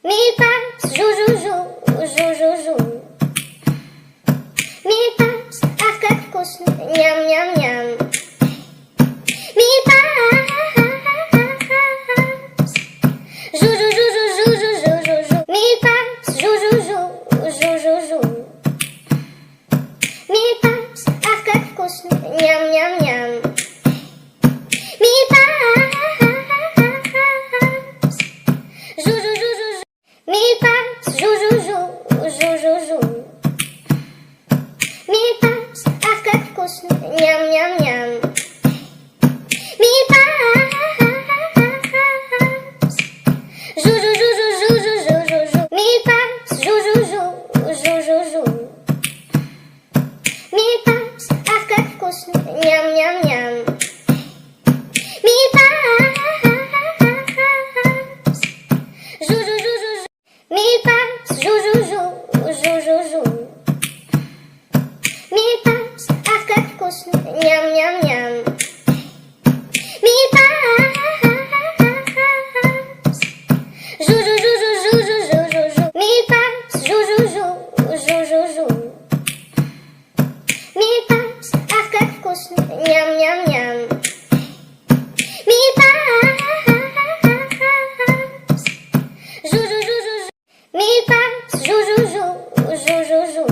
Mille pattes, jou, jou, jou, jou, jou, jou. Mille pattes, arcade kussen, njam, njam, njam. Mille pattes, jou, jou, jou, jou, jou, jou, jou, jou. Mille pattes, jou, jou, jou, jou, jou, jou. Mille pattes, arcade kussen, njam, njam, njam. Mille pattes, jou, jou, jou, jou. Mille pattes, jou, jou, jou, jou, jou, jou. Mille pattes, arcade kussen, njam, njam, njam. Mille pattes, jou, jou, jou, jou, jou, jou, jou, jou. Mille pattes, jou, jou, jou, jou, jou, jou. Mille pattes, arcade kussen, njam, njam, njam. Mille pattes, jou, jou, jou, jou, jou. Mille pattes, jou, jou, jou, jou, jou, jou. Mille pattes, arcade kussen, njam, njam, njam. Mille pattes, jou, jou, jou, jou, jou, jou, jou, jou. Mille pattes, jou, jou, jou, jou, jou, jou. Mille pattes, arcade kussen, njam, njam, njam. Mille pattes, jou, jou, jou, jou, jou. Mille pattes, jou, jou, jou, jou, jou, jou.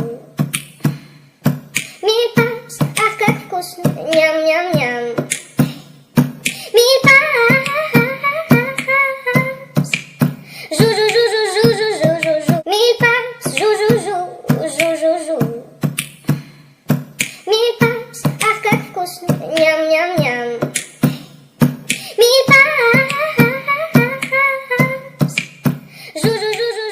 Mille pattes, arcade kussen, njam, njam, njam. Mille pattes, jou, jou, jou, jou, jou, jou, jou, jou. Mille pattes, jou, jou, jou, jou, jou, jou. Mille pattes, arcade kussen, njam, njam, njam. Mille pattes, jou, jou, jou, jou.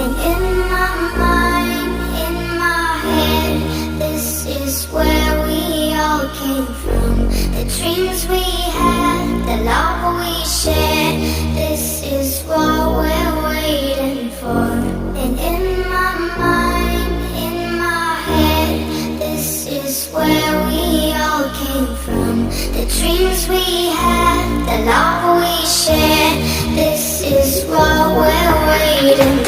And in my mind, in my head, this is where we all came from. The dreams we had, the love we shared, this is what we're waiting for. And in my mind, in my head, this is where we all came from. The dreams we had, the love we shared, this is what we're waiting for.